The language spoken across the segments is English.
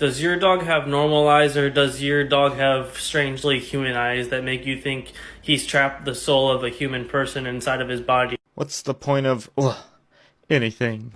Does your dog have normal eyes, or does your dog have strangely human eyes that make you think he's trapped the soul of a human person inside of his body? What's the point of anything?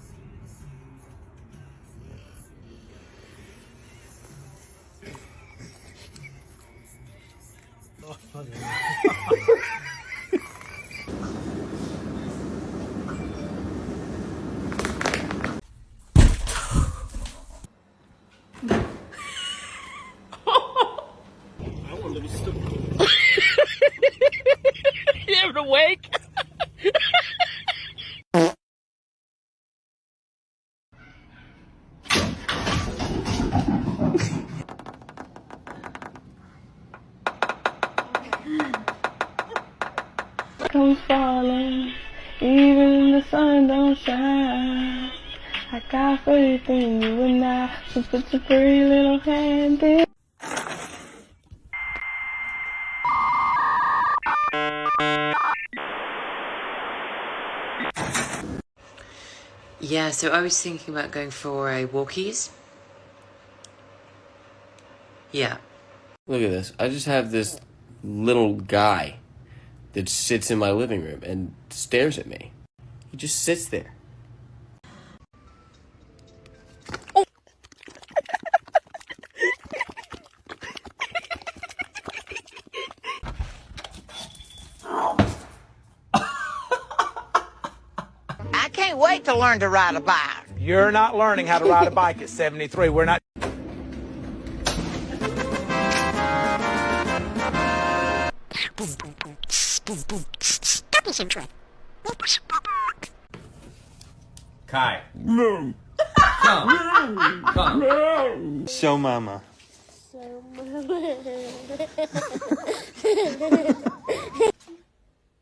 You ever awake? Come falling, even the sun don't shine. I got faith in you and I, so put your pretty little hand in. Yeah, so I was thinking about going for a walkies. Yeah. Look at this. I just have this little guy that sits in my living room and stares at me. He just sits there. I can't wait to learn to ride a bike. You're not learning how to ride a bike at 73. We're not. Kai. No. Come. So mama.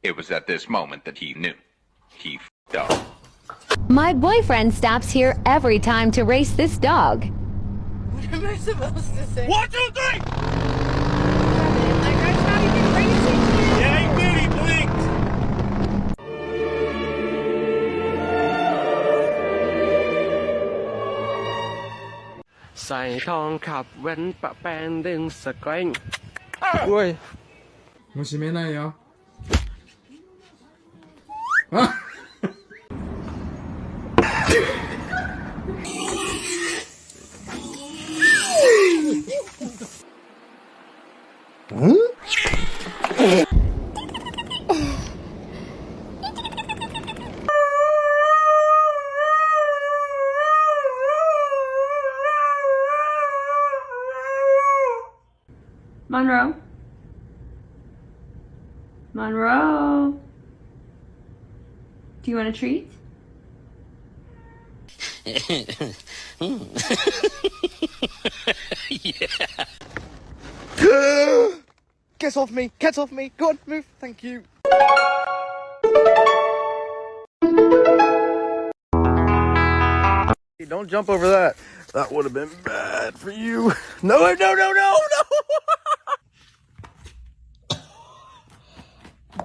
It was at this moment that he knew. He f***ed up. My boyfriend stops here every time to race this dog. What am I supposed to say? 1, 2, 3. Like I thought he could race it. Yeah, he did. He blinked. Xài thong khắp vẫn bạ bèn đừng sợ quanh. Ui. 虫めないよ。Monroe? Monroe? Do you want a treat? Get off me! Get off me! Go on, move! Thank you! Don't jump over that. That would have been bad for you. No, no, no, no, no!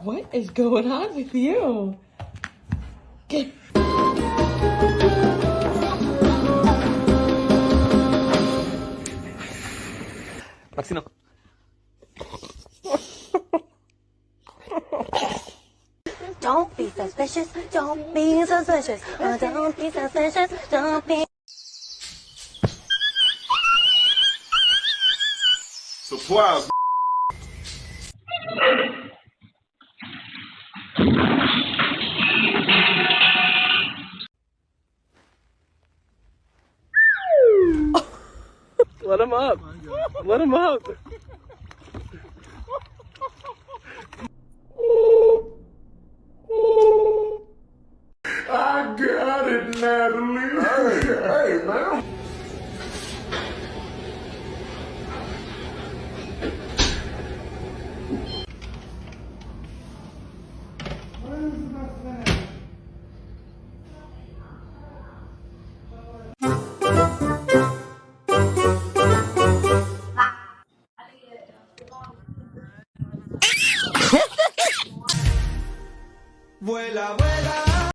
What is going on with you? Get Maxino. Don't be suspicious, don't be suspicious, don't be suspicious, don't be. Supplies. Let him up. Let him up. I got it, Natalie. Hey, man.